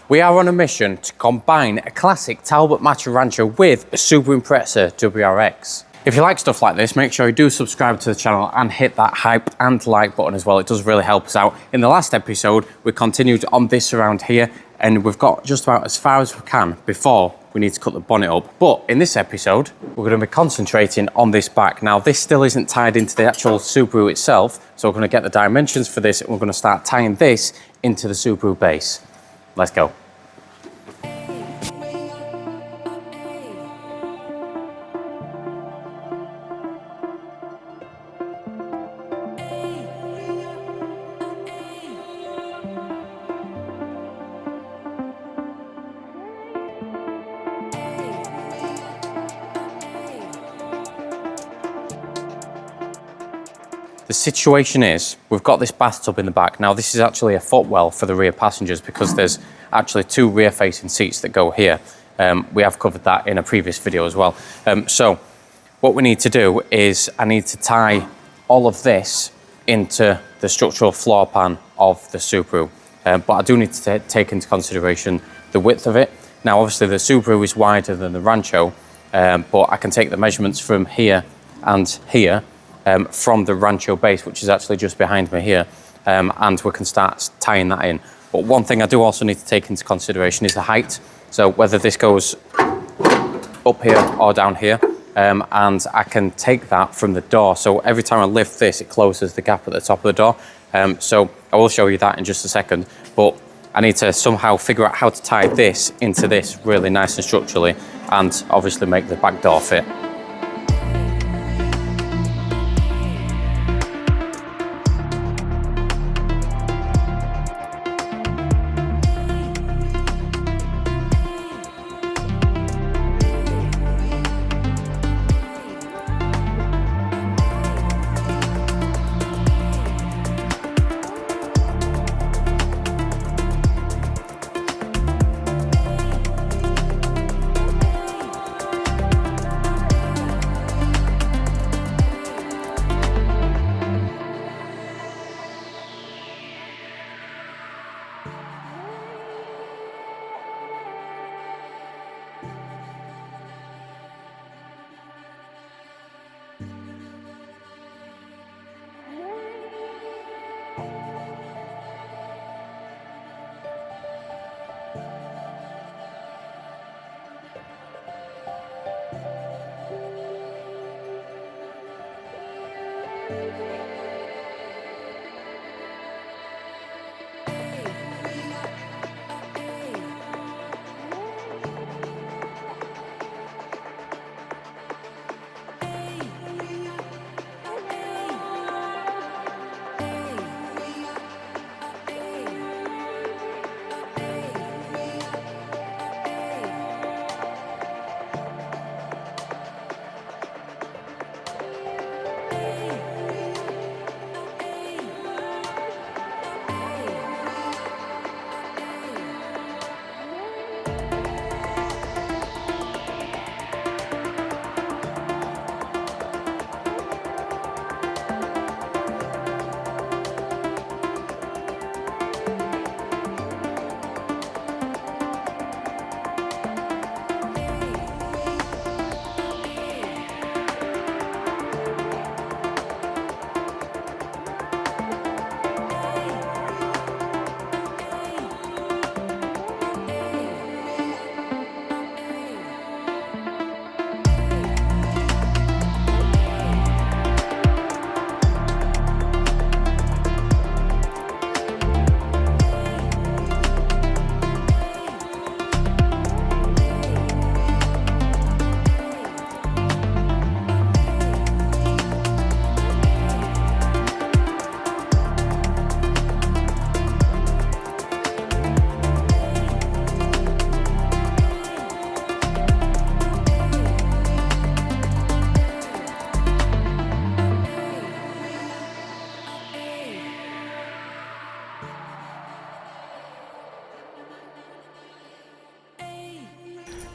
We are on a mission to combine a classic Talbot Matra Rancho with a Subaru Impreza WRX. If you like stuff like this, make sure you do subscribe to the channel and hit that hype and like button as well. It does really help us out. In the last episode, we continued on this around here, and we've got just about as far as we can before we need to cut the bonnet up. But in this episode, we're going to be concentrating on this back. Now, this still isn't tied into the actual Subaru itself, so we're going to get the dimensions for this, and we're going to start tying this into the Subaru base. Let's go. The situation is, we've got this bathtub in the back. Now, this is actually a footwell for the rear passengers because there's actually two rear-facing seats that go here. We have covered that in a previous video as well. So what we need to do is I need to tie all of this into the structural floor pan of the Subaru. But I do need to take into consideration the width of it. Now, obviously, the Subaru is wider than the Rancho, but I can take the measurements from here and here, from the Rancho base, which is actually just behind me here, and we can start tying that in. But one thing I do also need to take into consideration is the height. So whether this goes up here or down here, and I can take that from the door. So every time I lift this, it closes the gap at the top of the door. So I will show you that in just a second, but I need to somehow figure out how to tie this into this really nice and structurally, and obviously make the back door fit.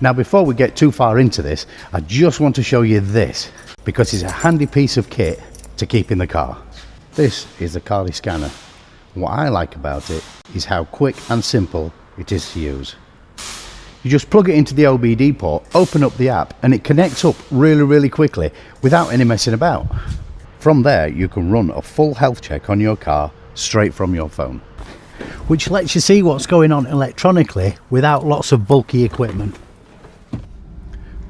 Now, before we get too far into this, I just want to show you this, because it's a handy piece of kit to keep in the car. This is the Carly scanner. What I like about it is how quick and simple it is to use. You just plug it into the OBD port, open up the app, and it connects up really quickly without any messing about. From there, you can run a full health check on your car straight from your phone, which lets you see what's going on electronically without lots of bulky equipment.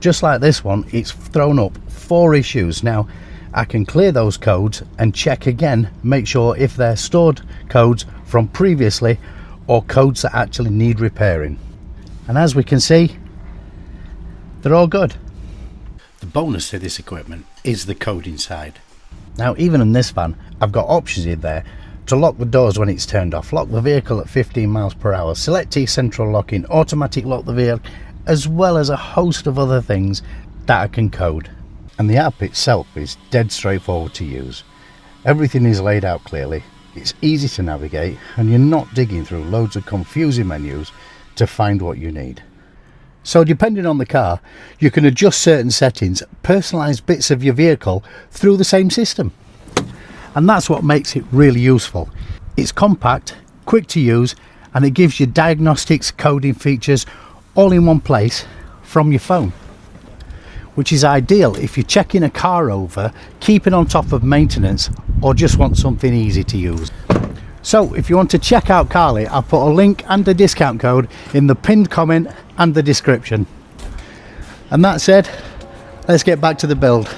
Just like this one, it's thrown up 4 issues. Now, I can clear those codes and check again, make sure if they're stored codes from previously or codes that actually need repairing. And as we can see, they're all good. The bonus to this equipment is the code inside. Now, even in this van, I've got options in there to lock the doors when it's turned off, lock the vehicle at 15 miles per hour, select central locking, automatic lock the vehicle, as well as a host of other things that I can code. And the app itself is dead straightforward to use. Everything is laid out clearly, it's easy to navigate, and you're not digging through loads of confusing menus to find what you need. So depending on the car, you can adjust certain settings, personalize bits of your vehicle through the same system. And that's what makes it really useful. It's compact, quick to use, and it gives you diagnostics, coding features all in one place from your phone, which is ideal if you're checking a car over, keeping on top of maintenance, or just want something easy to use. So if you want to check out Carly, I'll put a link and a discount code in the pinned comment and the description. And that said, let's get back to the build.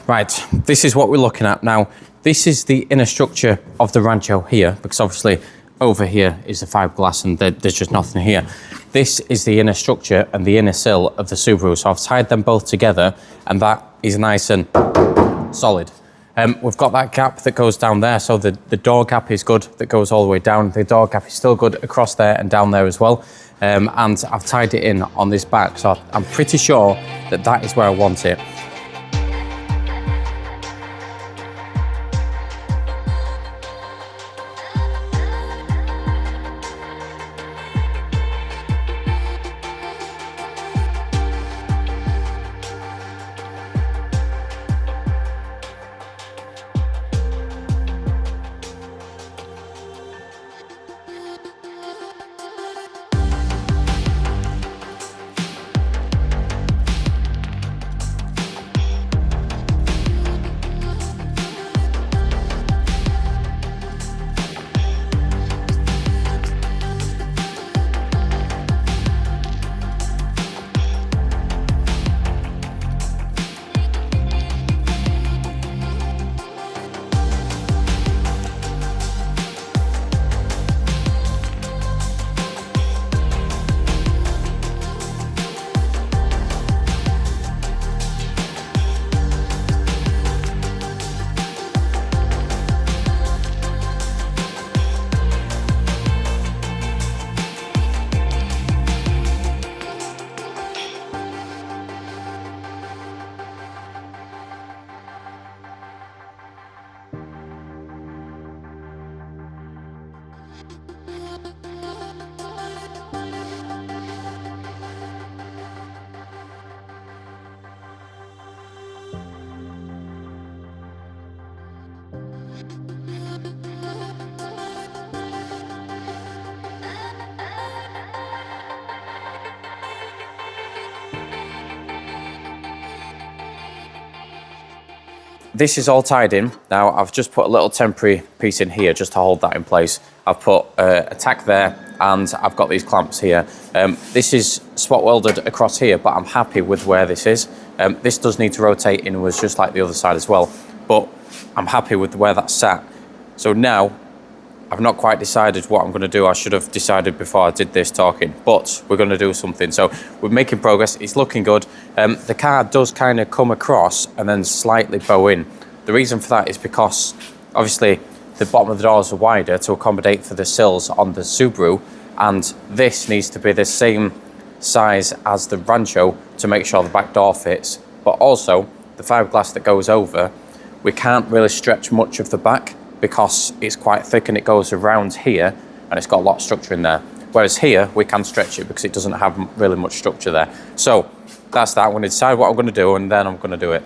Right, this is what we're looking at now. This is the inner structure of the Rancho here, because obviously over here is the fiberglass and there's just nothing here. This is the inner structure and the inner sill of the Subaru. So I've tied them both together and that is nice and solid. We've got that gap that goes down there. So the door gap is good, that goes all the way down. The door gap is still good across there and down there as well. And I've tied it in on this back. So I'm pretty sure that that is where I want it. This is all tied in. Now I've just put a little temporary piece in here just to hold that in place. I've put a tack there and I've got these clamps here. This is spot welded across here, but I'm happy with where this is. This does need to rotate inwards just like the other side as well, but I'm happy with where that's sat. So now I've not quite decided what I'm going to do. I should have decided before I did this talking, but we're going to do something. So we're making progress. It's looking good. The car does kind of come across and then slightly bow in. The reason for that is because obviously the bottom of the doors are wider to accommodate for the sills on the Subaru, and this needs to be the same size as the Rancho to make sure the back door fits. But also the fiberglass that goes over, we can't really stretch much of the back because it's quite thick and it goes around here and it's got a lot of structure in there. Whereas here, we can stretch it because it doesn't have really much structure there. So that's that. I'm going to decide what I'm going to do and then I'm going to do it.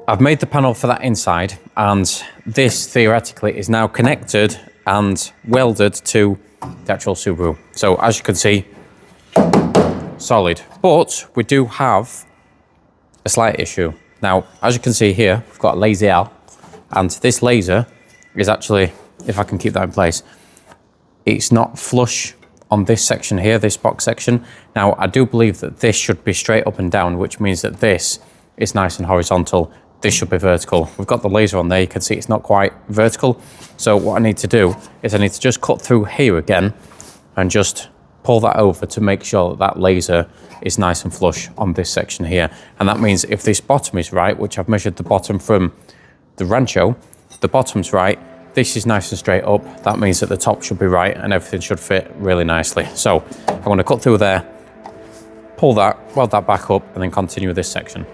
I've made the panel for that inside, and this theoretically is now connected and welded to the actual Subaru. So as you can see, solid. But we do have a slight issue. Now, as you can see here, we've got a laser, and this laser is actually, if I can keep that in place, it's not flush on this section here, this box section. Now, I do believe that this should be straight up and down, which means that this is nice and horizontal. This should be vertical. We've got the laser on there. You can see it's not quite vertical. So what I need to do is I need to just cut through here again and just pull that over to make sure that that laser is nice and flush on this section here. And that means if this bottom is right, which I've measured the bottom from the Rancho, the bottom's right, this is nice and straight up. That means that the top should be right and everything should fit really nicely. So I'm going to cut through there, pull that, weld that back up, and then continue with this section.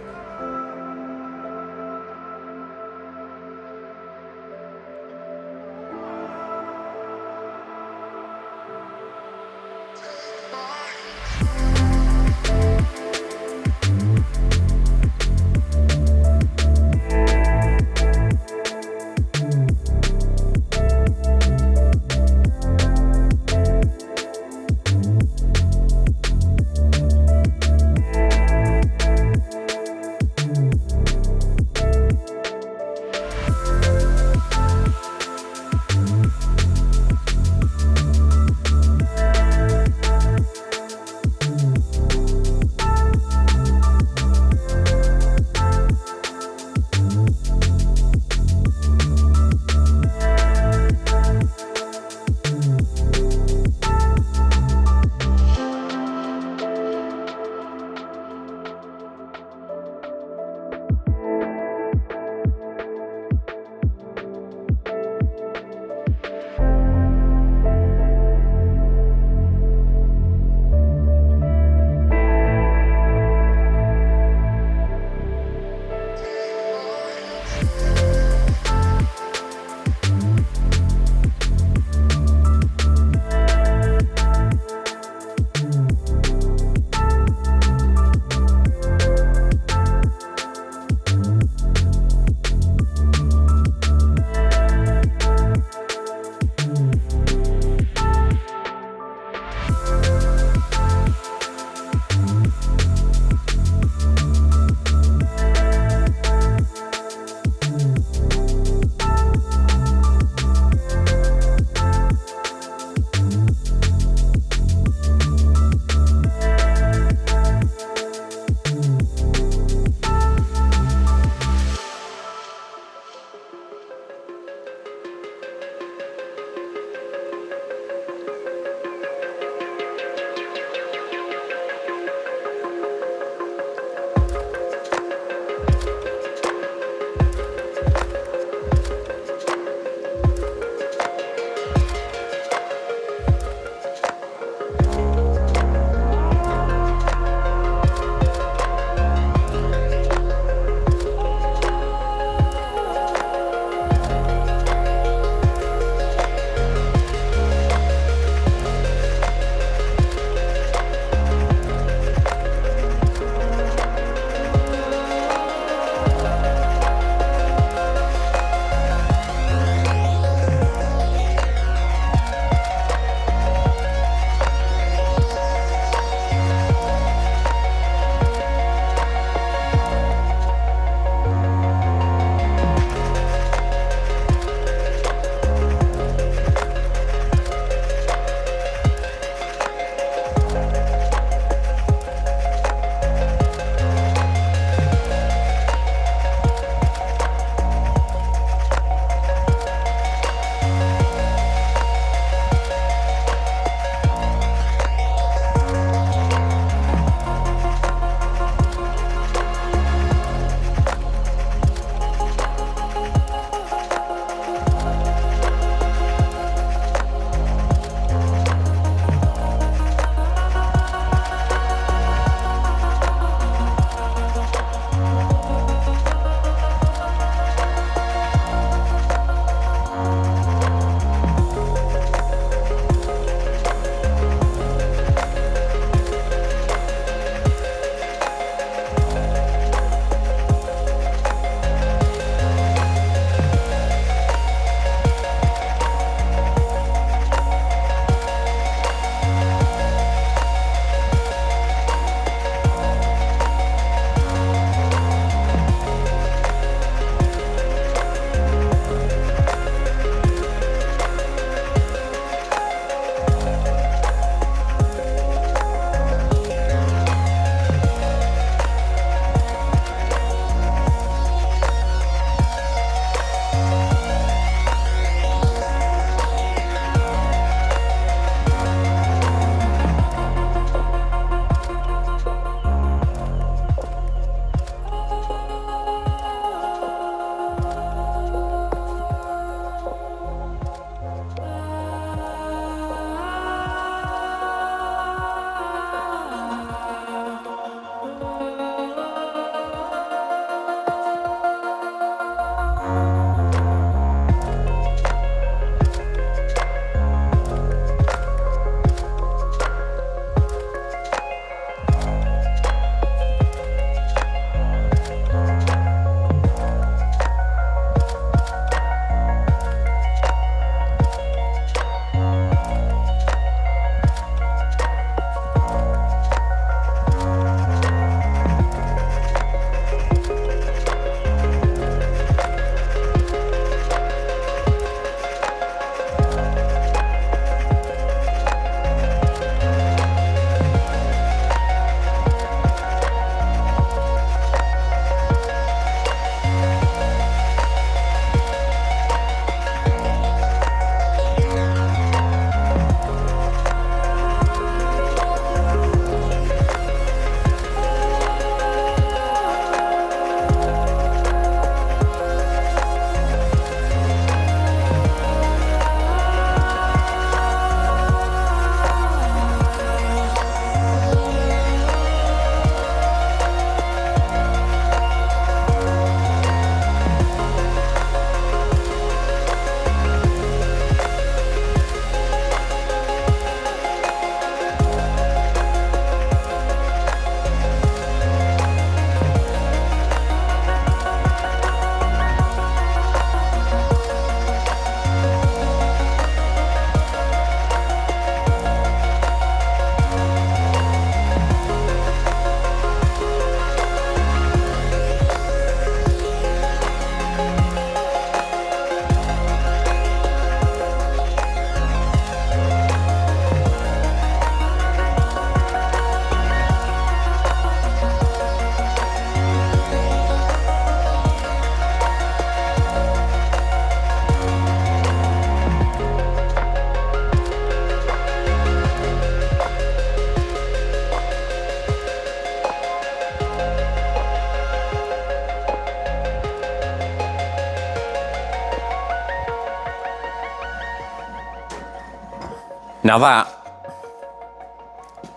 Now that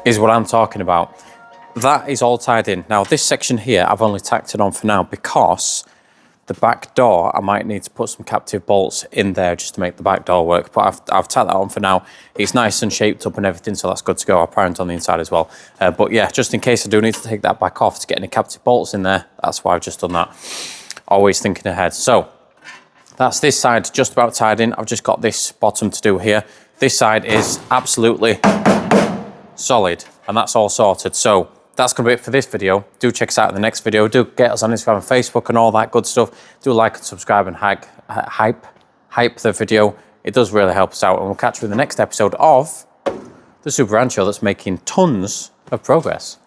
is what I'm talking about. That is all tied in. Now this section here, I've only tacked it on for now because the back door, I might need to put some captive bolts in there just to make the back door work, but I've tacked that on for now. It's nice and shaped up and everything, so that's good to go. I'll primed on the inside as well. But yeah, just in case I do need to take that back off to get any captive bolts in there, that's why I've just done that. Always thinking ahead. So that's this side just about tied in. I've just got this bottom to do here. This side is absolutely solid, and that's all sorted. So that's going to be it for this video. Do check us out in the next video. Do get us on Instagram and Facebook and all that good stuff. Do like and subscribe and hype the video. It does really help us out. And we'll catch you in the next episode of the SubaRancho that's making tons of progress.